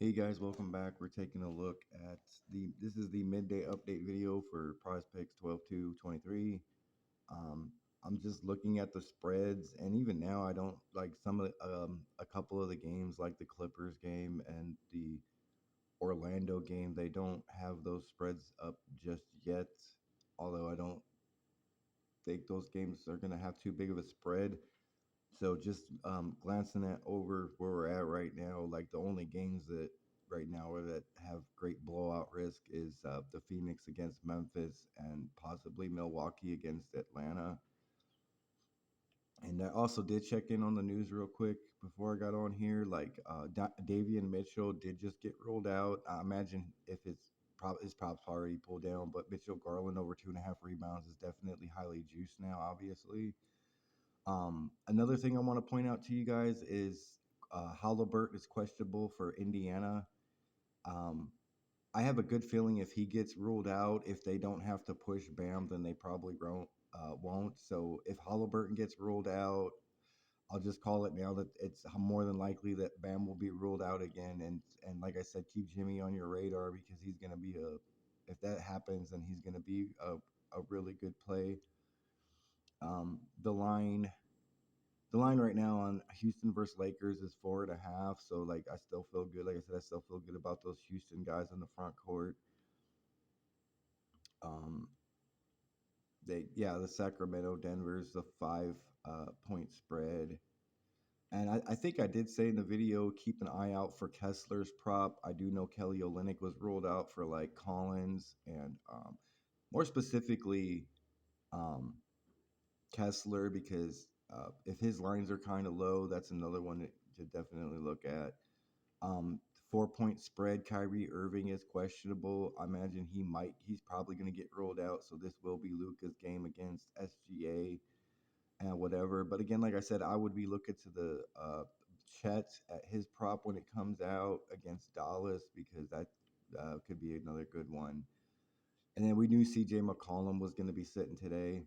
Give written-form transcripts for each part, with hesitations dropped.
Hey guys, welcome back. We're taking a look at this is the midday update video for PrizePicks 12/2/23. Um, I'm just looking at the spreads, and even now, I don't like some of a couple of the games, like the Clippers game and the Orlando game. They don't have those spreads up just yet. Although I don't think those games are going to have too big of a spread. So just glancing at over where we're at right now, like the only games that right now are that have great blowout risk is the Phoenix against Memphis and possibly Milwaukee against Atlanta. And I also did check in on the news real quick before I got on here. Like Davian Mitchell did just get rolled out. I imagine if his props already pulled down, but Mitchell Garland over 2.5 rebounds is definitely highly juiced now, obviously. Another thing I want to point out to you guys is Halliburton is questionable for Indiana. Um, I have a good feeling if he gets ruled out, if they don't have to push Bam, then they probably won't. So if Halliburton gets ruled out, I'll just call it now that it's more than likely that Bam will be ruled out again. And like I said, keep Jimmy on your radar because he's going to be if that happens, then he's going to be a really good play. Um, the line the line right now on Houston versus Lakers is 4.5. So like I still feel good. Like I said, I still feel good about those Houston guys in the front court. Um, the Sacramento Denver's the 5 point spread. And I think I did say in the video, keep an eye out for Kessler's prop. I do know Kelly Olynyk was ruled out for like Collins and more specifically um, Kessler because if his lines are kind of low, that's another one to definitely look at. Um, 4 point spread. Kyrie Irving is questionable. I imagine he's probably going to get rolled out. So this will be Luka's game against SGA and whatever. But again, like I said, I would be looking to the Chet at his prop when it comes out against Dallas because that could be another good one. And then we knew CJ McCollum was going to be sitting today.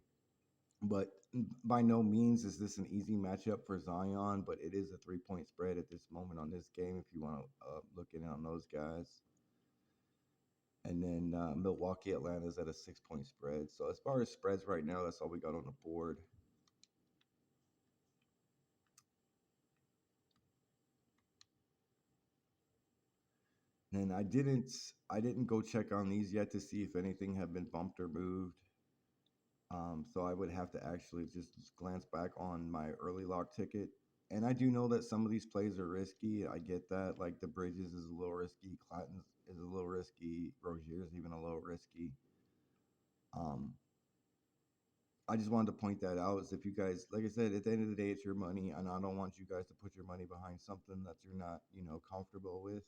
But by no means is this an easy matchup for Zion, but it is a 3 point spread at this moment on this game if you want to look in on those guys. And then Milwaukee Atlanta is at a 6 point spread. So as far as spreads right now, that's all we got on the board. And I didn't go check on these yet to see if anything had been bumped or moved. So I would have to actually just glance back on my early lock ticket. And I do know that some of these plays are risky. I get that. Like the Bridges is a little risky. Clatton's is a little risky. Rozier's even a little risky. Um, I just wanted to point that out. Is if you guys, like I said, at the end of the day, it's your money, and I don't want you guys to put your money behind something that you're not, comfortable with.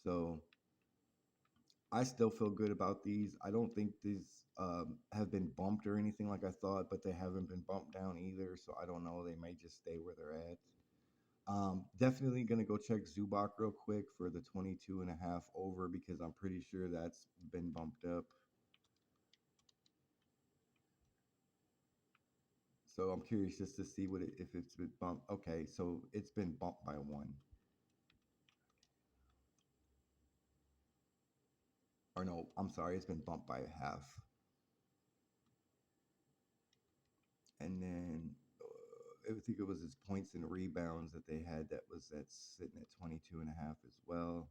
So I still feel good about these. I don't think these have been bumped or anything like I thought, but they haven't been bumped down either. So I don't know. They may just stay where they're at. Definitely going to go check Zubac real quick for the 22.5 over because I'm pretty sure that's been bumped up. So I'm curious just to see if it's been bumped. Okay, so it's been bumped by one. Or no, I'm sorry, it's been bumped by a half. And then I think it was his points and rebounds that they had that's sitting at 22.5 as well.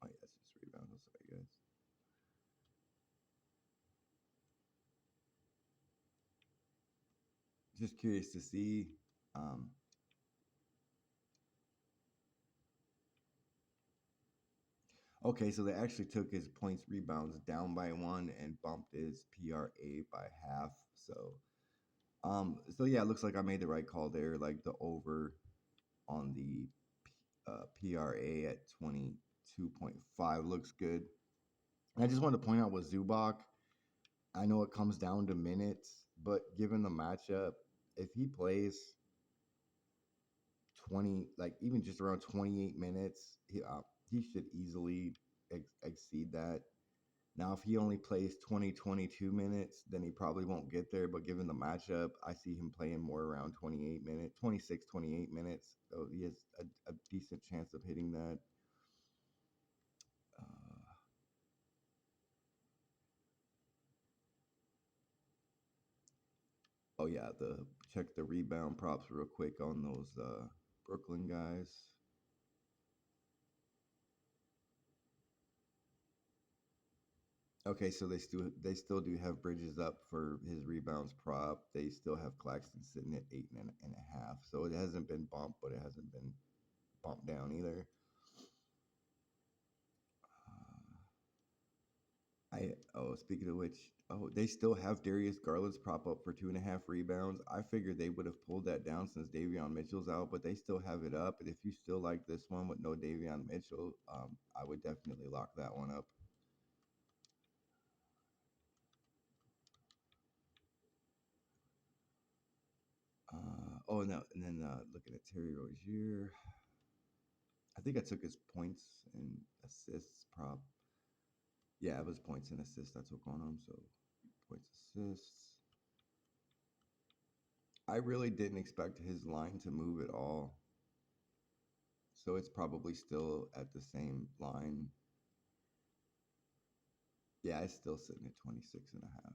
Oh yeah, it's just rebounds. I'm sorry, guys. Just curious to see. Um, okay, so they actually took his points rebounds down by one and bumped his PRA by half. So yeah, it looks like I made the right call there. Like the over on the PRA at 22.5 looks good. And I just wanted to point out with Zubac, I know it comes down to minutes, but given the matchup, if he plays 20, like even just around 28 minutes, he should easily exceed that. Now, if he only plays 22 minutes, then he probably won't get there. But given the matchup, I see him playing more around 28 minutes, 26, 28 minutes. So he has a decent chance of hitting that. yeah, the check the rebound props real quick on those Brooklyn guys. Okay, so they still do have Bridges up for his rebounds prop. They still have Claxton sitting at 8.5. So it hasn't been bumped, but it hasn't been bumped down either. Speaking of which, they still have Darius Garland's prop up for 2.5 rebounds. I figured they would have pulled that down since Davion Mitchell's out, but they still have it up. And if you still like this one with no Davion Mitchell, I would definitely lock that one up. And then looking at Terry Rozier, I think I took his points and assists prop. Yeah, it was points and assists I took on him. So points, assists. I really didn't expect his line to move at all. So it's probably still at the same line. Yeah, it's still sitting at 26.5.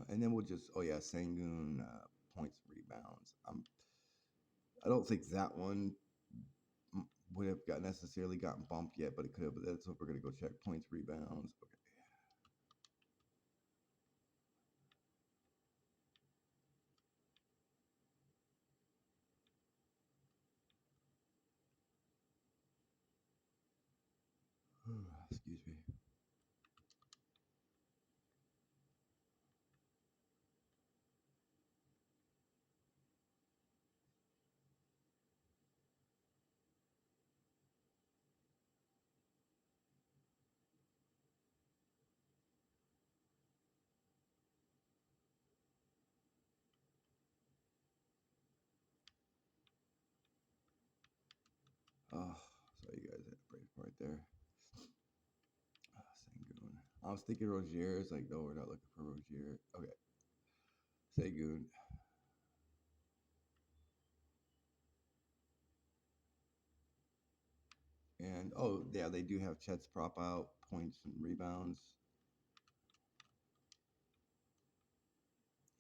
And then we'll just, oh yeah, Sangoon points, rebounds. I don't think that one would have got necessarily gotten bumped yet, but it could have. But that's what we're gonna go check points, rebounds. Okay. Excuse me. Oh, so you guys had a brave part there. Sangoon. I was thinking Rozier. It's like, no, we're not looking for Rozier. Okay. Sangoon. And oh yeah, they do have Chet's prop out, points and rebounds.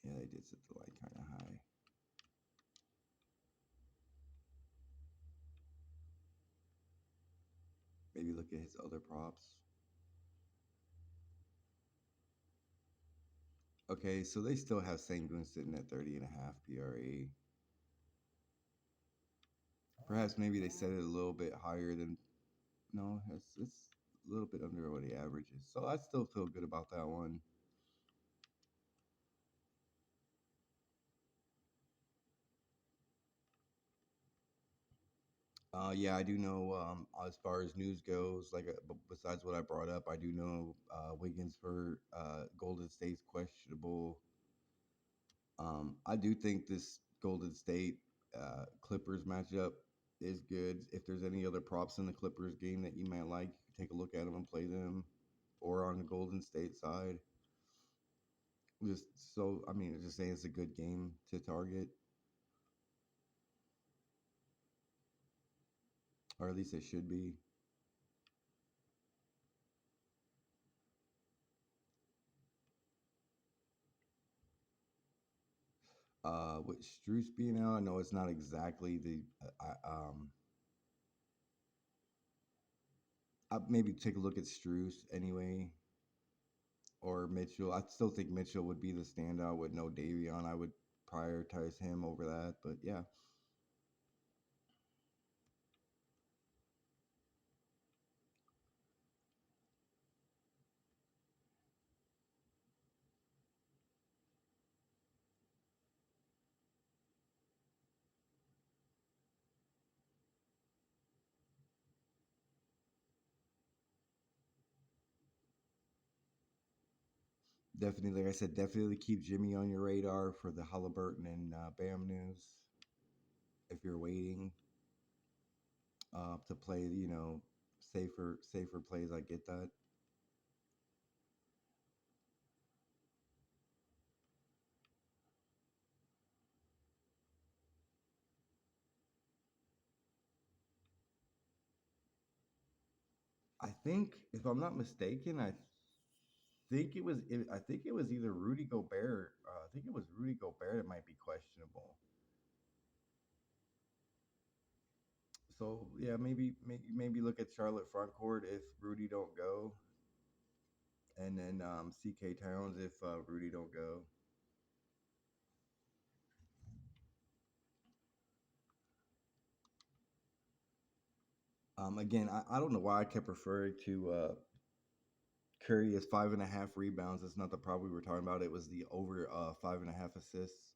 Yeah, they did set the line kind of high. Maybe look at his other props. Okay, so they still have Sangoon sitting at 30.5 PRA. Perhaps maybe they set it a little bit higher than. No, it's a little bit under what he averages. So I still feel good about that one. Yeah, I do know. As far as news goes, like besides what I brought up, I do know Wiggins for Golden State's questionable. I do think this Golden State Clippers matchup is good. If there's any other props in the Clippers game that you might like, you can take a look at them and play them, or on the Golden State side. Just so, I mean, just saying it's a good game to target, or at least it should be. With Struce being out, I know it's not exactly the. I maybe take a look at Struce anyway, or Mitchell. I still think Mitchell would be the standout with no Davion. I would prioritize him over that, but yeah. Definitely, like I said, definitely keep Jimmy on your radar for the Halliburton and Bam news. If you're waiting to play, safer plays, I get that. I think if I'm not mistaken, I think it was either Rudy Gobert. I think it was Rudy Gobert that might be questionable. So yeah, maybe look at Charlotte front court if Rudy don't go, and then CK Towns if Rudy don't go. Again, I don't know why I kept referring to Curry as 5.5 rebounds. That's not the problem we were talking about. It was the over 5.5 assists.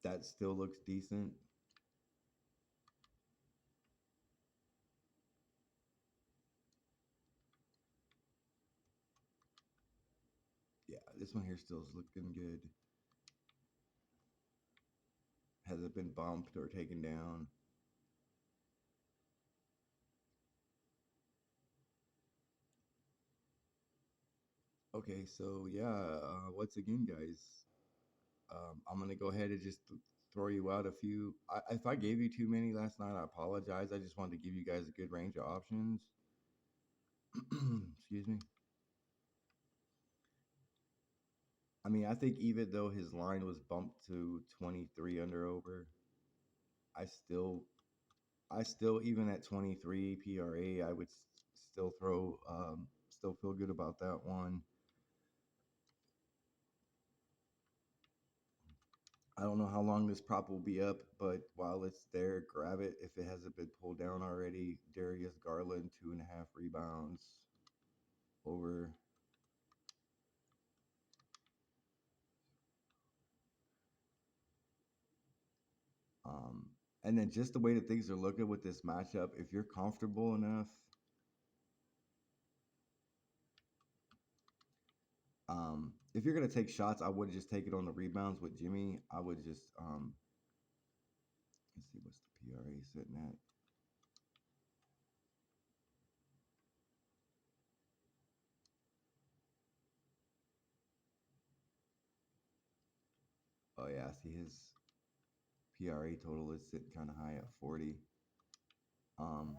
That still looks decent. Yeah, this one here still is looking good. Has it been bumped or taken down? Okay, so yeah, once again, guys, I'm gonna go ahead and just throw you out a few. If I gave you too many last night, I apologize. I just wanted to give you guys a good range of options. Excuse me. I mean, I think even though his line was bumped to 23 under over, I still, I still even at 23 PRA, I would still feel good about that one. I don't know how long this prop will be up, but while it's there, grab it if it hasn't been pulled down already. Darius Garland, 2.5 rebounds over. Um, and then just the way that things are looking with this matchup, if you're comfortable enough, if you're gonna take shots, I would just take it on the rebounds with Jimmy. I would just let's see what's the PRA sitting at. Oh yeah, I see his PRA total is sitting kind of high at 40. Um,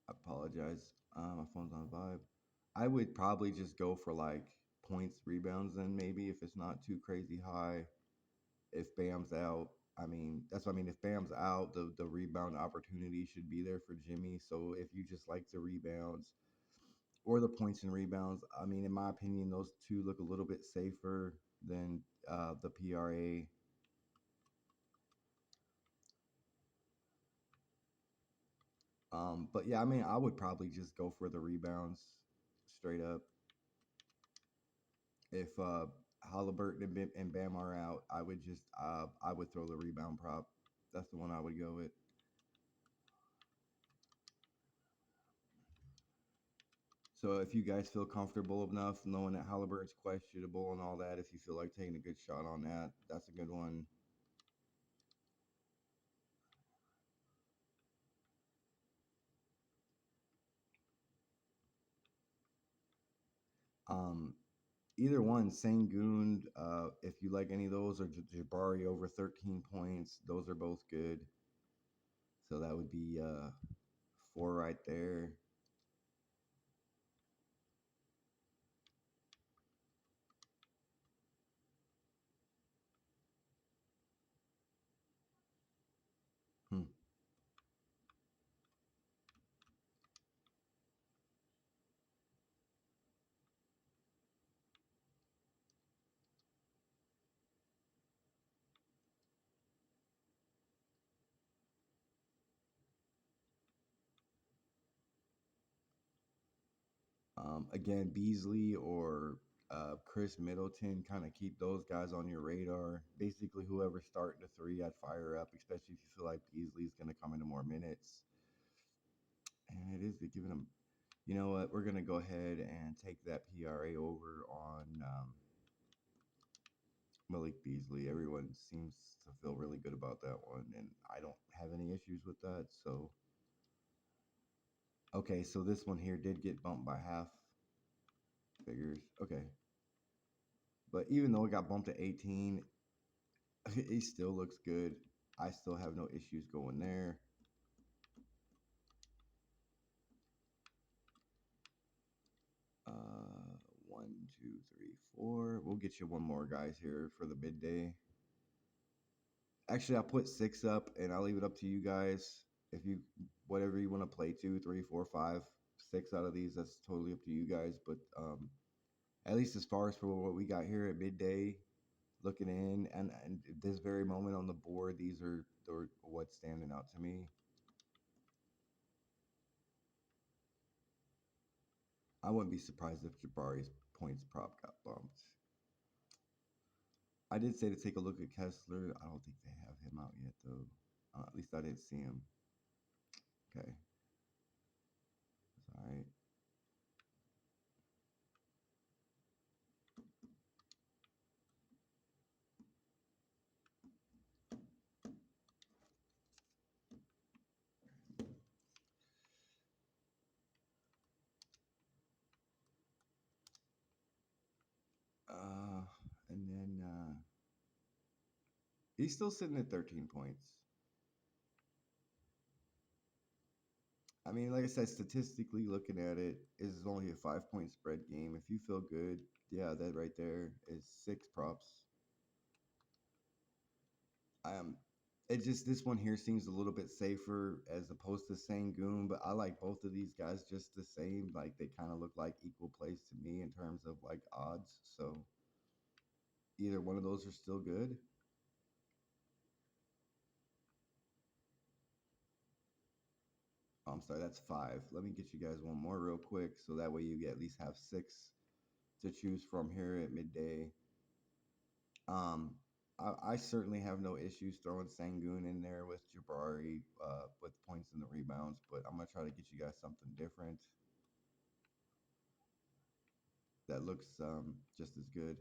I apologize. My phone's on vibe. I would probably just go for like points, rebounds, then maybe if it's not too crazy high. If Bam's out, I mean, that's what I mean. If Bam's out, the rebound opportunity should be there for Jimmy. So if you just like the rebounds or the points and rebounds, I mean, in my opinion, those two look a little bit safer than the PRA. But yeah, I mean, I would probably just go for the rebounds straight up. If Halliburton and Bam are out, I would throw the rebound prop. That's the one I would go with. So if you guys feel comfortable enough knowing that Halliburton's questionable and all that, if you feel like taking a good shot on that, that's a good one. Um, Either one, Sangoon, if you like any of those, or Jabari over 13 points, those are both good. So that would be four right there. Hmm. Again, Beasley or Chris Middleton, kind of keep those guys on your radar. Basically, whoever's starting the three, I'd fire up, especially if you feel like Beasley's going to come into more minutes. And it is giving them, you know what, we're going to go ahead and take that PRA over on Malik Beasley. Everyone seems to feel really good about that one, and I don't have any issues with that. So, okay, so this one here did get bumped by half figures. Okay. But even though it got bumped to 18, it still looks good. I still have no issues going there. One, two, three, four. We'll get you one more, guys, here for the midday. Actually, I'll put six up, and I'll leave it up to you guys. If you whatever you want to play, two, three, four, five, six out of these, that's totally up to you guys. But at least as far as for what we got here at midday, looking in, and this very moment on the board, these are what's standing out to me. I wouldn't be surprised if Jabari's points prop got bumped. I did say to take a look at Kessler. I don't think they have him out yet, though. At least I didn't see him. Okay. That's all right. Uh, and then he's still sitting at 13 points. I mean, like I said, statistically looking at it, this is only a 5 point spread game. If you feel good, yeah, that right there is six props. Um, it just this one here seems a little bit safer as opposed to Sangoon, but I like both of these guys just the same. Like they kind of look like equal plays to me in terms of like odds. So either one of those are still good. Oh, I'm sorry, that's five. Let me get you guys one more real quick, so that way you at least have six to choose from here at midday. Um, I certainly have no issues throwing Sangoon in there with Jabari with points and the rebounds, but I'm gonna try to get you guys something different that looks just as good.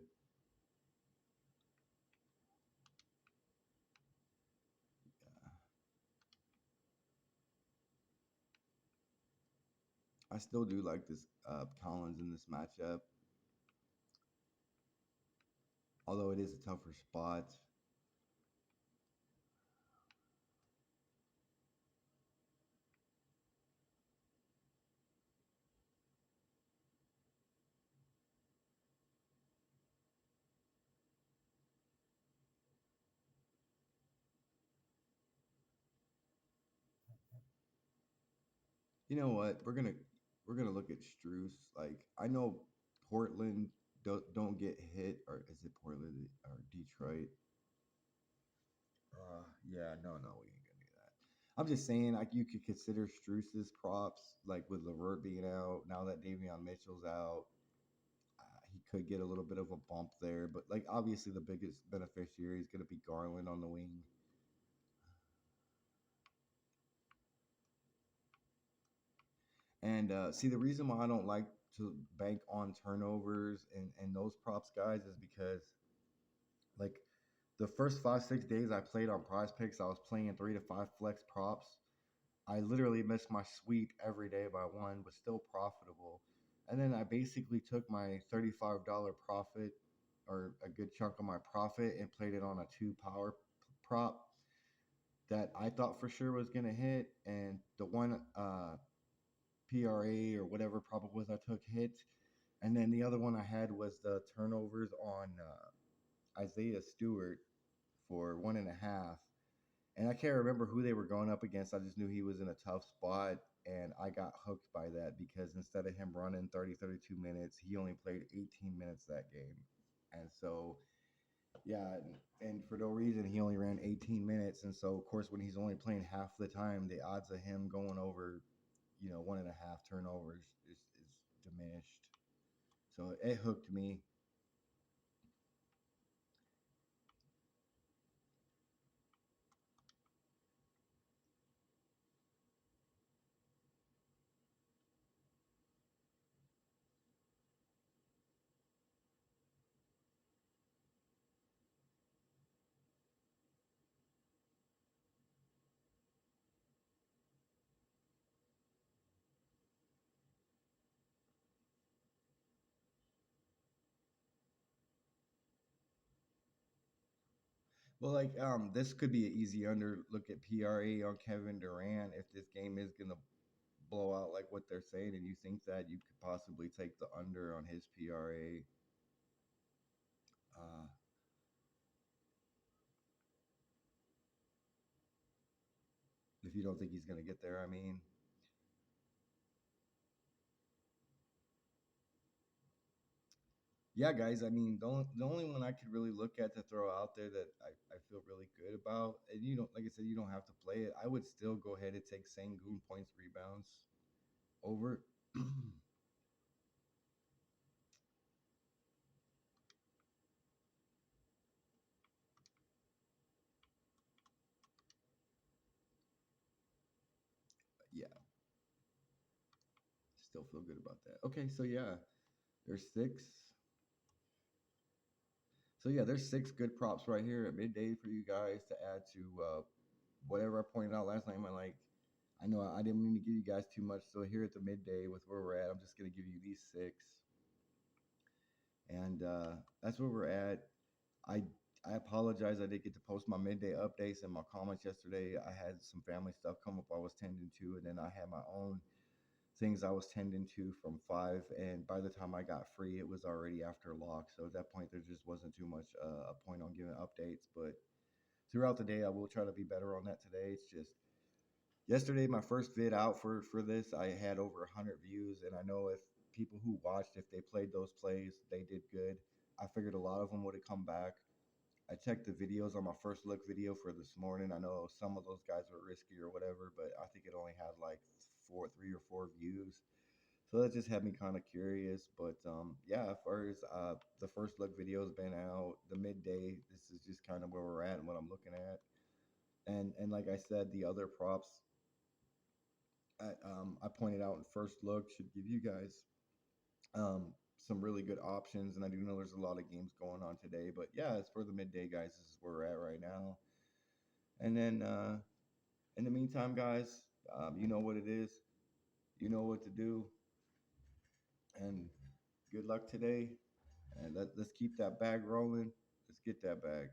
Yeah. I still do like this Collins in this matchup, although it is a tougher spot. You know what? We're gonna look at Struce. Like I know Portland don't get hit, or is it Portland or Detroit? Yeah, no, we ain't gonna do that. I'm just saying, like you could consider Struce's props, like with Levert being out. Now that Davion Mitchell's out, he could get a little bit of a bump there. But like obviously, the biggest beneficiary is gonna be Garland on the wing. And see, the reason why I don't like to bank on turnovers and those props, guys, is because like the first 5 6 days I played on Prize Picks, I was playing 3 to 5 flex props. I literally missed my sweep every day by one, but still profitable. And then I basically took my $35 profit or a good chunk of my profit and played it on a two power prop that I thought for sure was gonna hit, and the one PRA or whatever prop it was I took hit, and then the other one I had was the turnovers on Isaiah Stewart for 1.5. And I can't remember who they were going up against. I just knew he was in a tough spot, and I got hooked by that because instead of him running 30, 32 minutes, he only played 18 minutes that game. And so, yeah, and for no reason, he only ran 18 minutes. And so, of course, when he's only playing half the time, the odds of him going over, 1.5 turnovers is diminished. So it hooked me. Well, like this could be an easy under look at PRA on Kevin Durant if this game is gonna blow out like what they're saying, and you think that you could possibly take the under on his PRA, uh, if you don't think he's going to get there, I mean, yeah, guys. I mean, the only one I could really look at to throw out there that I feel really good about, and you don't, like I said, you don't have to play it. I would still go ahead and take Sengun points rebounds over. Yeah, still feel good about that. Okay, so yeah, there's six. So yeah, there's six good props right here at midday for you guys to add to whatever I pointed out last night. I'm like, I know I didn't mean to give you guys too much. So here at the midday with where we're at, I'm just gonna give you these six, and that's where we're at. I I apologize I didn't get to post my midday updates and my comments yesterday. I had some family stuff come up I was tending to, and then I had my own things I was tending to from 5. And by the time I got free, it was already after lock. So at that point, there just wasn't too much a point on giving updates. But throughout the day, I will try to be better on that today. It's just yesterday, my first vid out for this, I had over 100 views, and I know if people who watched, if they played those plays, they did good. I figured a lot of them would have come back. I checked the videos on my first look video for this morning. I know some of those guys were risky or whatever, but I think it only had like 3 or 4 views. So that just had me kind of curious. But yeah, as far as the first look video has been out, the midday, this is just kind of where we're at and what I'm looking at. And like I said, the other props I pointed out in first look should give you guys some really good options. And I do know there's a lot of games going on today. But yeah, as for the midday, guys, this is where we're at right now. And then in the meantime, guys, you know what it is. You know what to do. And good luck today. And let's keep that bag rolling. Let's get that bag.